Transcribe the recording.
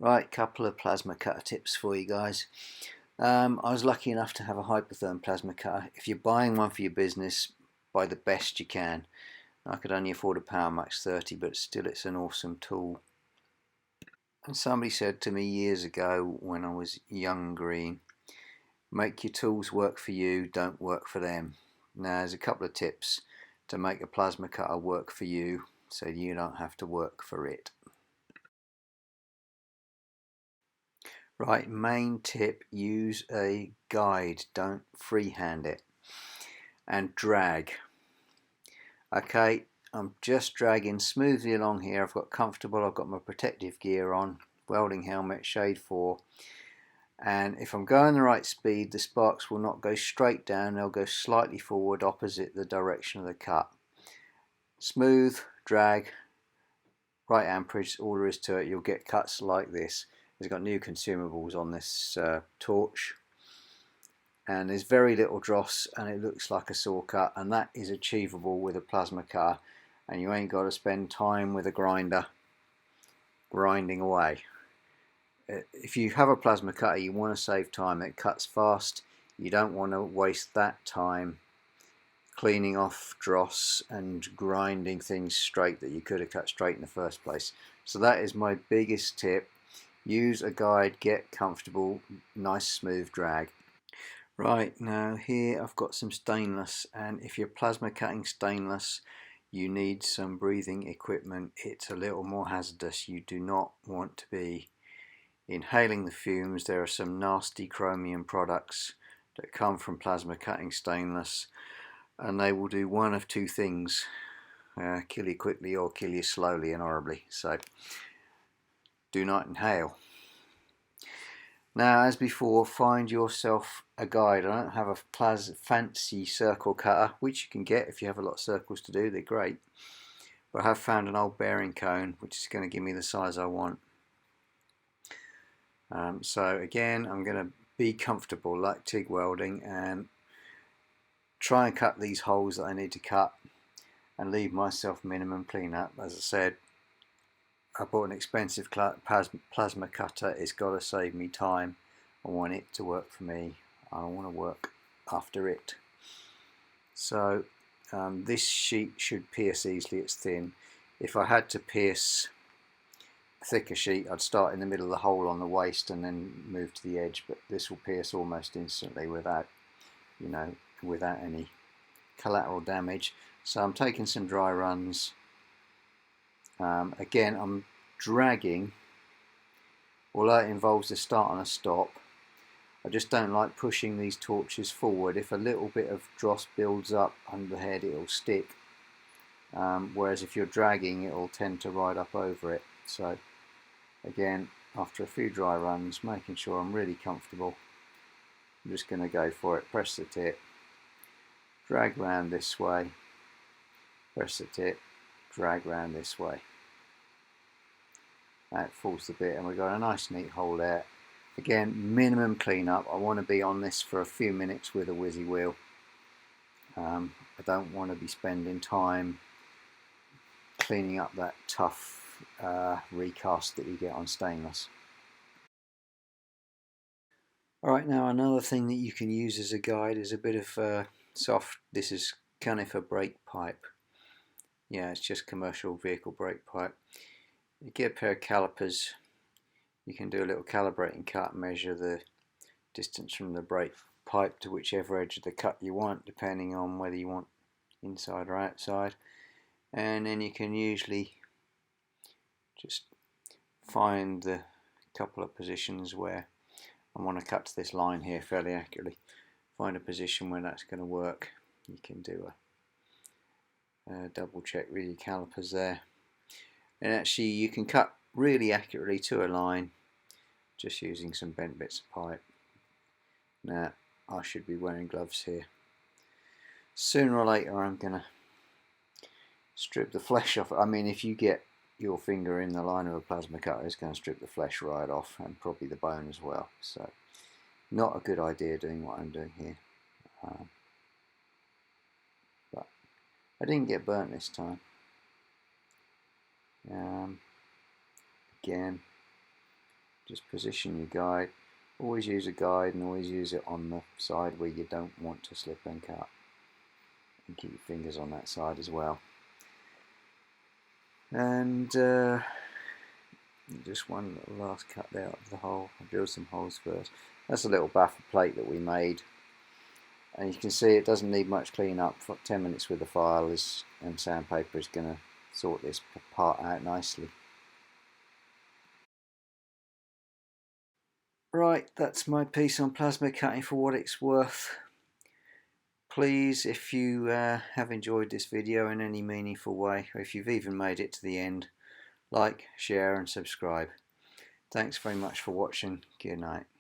Right, couple of plasma cutter tips for you guys. I was lucky enough to have a hypertherm plasma cutter. If you're buying one for your business, buy the best you can. I could only afford a powermax 30, but still it's an awesome tool. And somebody said to me years ago when I was young and green, make your tools work for you, don't work for them. Now there's a couple of tips to make a plasma cutter work for you so you don't have to work for it. Right, main tip, use a guide, don't freehand it. And drag. Okay, I'm just dragging smoothly along here. I've got comfortable, I've got my protective gear on, welding helmet, shade 4. And if I'm going the right speed, the sparks will not go straight down, they'll go slightly forward opposite the direction of the cut. Smooth, drag, right amperage, all there is to it. You'll get cuts like this. It's got new consumables on this torch, and there's very little dross and it looks like a saw cut, and that is achievable with a plasma cutter, and you ain't got to spend time with a grinder grinding away. If you have a plasma cutter, you want to save time. It cuts fast. You don't want to waste that time cleaning off dross and grinding things straight that you could have cut straight in the first place. So that is my biggest tip. Use a guide, get comfortable, nice smooth drag. Right, now here I've got some stainless, and if you're plasma cutting stainless you need some breathing equipment. It's a little more hazardous. You do not want to be inhaling the fumes. There are some nasty chromium products that come from plasma cutting stainless, and they will do one of two things, kill you quickly or kill you slowly and horribly. So do not inhale. Now, as before, find yourself a guide. I don't have a fancy circle cutter, which you can get if you have a lot of circles to do. They're great. But I have found an old bearing cone, which is going to give me the size I want. So again, I'm going to be comfortable like TIG welding and try and cut these holes that I need to cut and leave myself minimum cleanup. As I said, I bought an expensive plasma cutter. It's got to save me time. I want it to work for me. I want to work after it. So this sheet should pierce easily. It's thin. If I had to pierce a thicker sheet, I'd start in the middle of the hole on the waist and then move to the edge. But this will pierce almost instantly without, without any collateral damage. So I'm taking some dry runs. Again, I'm dragging, although it involves a start and a stop. I just don't like pushing these torches forward. If a little bit of dross builds up under the head, it'll stick. Whereas if you're dragging, it'll tend to ride up over it. So again, after a few dry runs, making sure I'm really comfortable, I'm just going to go for it. Press the tip, drag round this way, press the tip, drag round this way. That falls the bit, and we've got a nice neat hole there. Again, minimum cleanup. I want to be on this for a few minutes with a whizzy wheel. I don't want to be spending time cleaning up that tough recast that you get on stainless. Alright, now another thing that you can use as a guide is a bit of soft, this is conifer brake pipe. Yeah, it's just commercial vehicle brake pipe. You get a pair of calipers, you can do a little calibrating cut, measure the distance from the brake pipe to whichever edge of the cut you want, depending on whether you want inside or outside, and then you can usually just find the couple of positions where I want to cut to this line here fairly accurately. Find a position where that's going to work. You can do a double check with your calipers there. And actually you can cut really accurately to a line just using some bent bits of pipe. Now I should be wearing gloves here. Sooner or later I'm going to strip the flesh off. I mean, if you get your finger in the line of a plasma cutter, it's going to strip the flesh right off, and probably the bone as well. So not a good idea doing what I'm doing here. But I didn't get burnt this time. Again, just position your guide. Always use a guide and always use it on the side where you don't want to slip and cut. And keep your fingers on that side as well. And just one little last cut there of the hole. I'll drill some holes first. That's a little buffer plate that we made. And you can see it doesn't need much clean up. For 10 minutes with the file and sandpaper is going to sort this part out nicely. Right, that's my piece on plasma cutting for what it's worth. Please, if you have enjoyed this video in any meaningful way, or if you've even made it to the end, like, share and subscribe. Thanks very much for watching. Good night.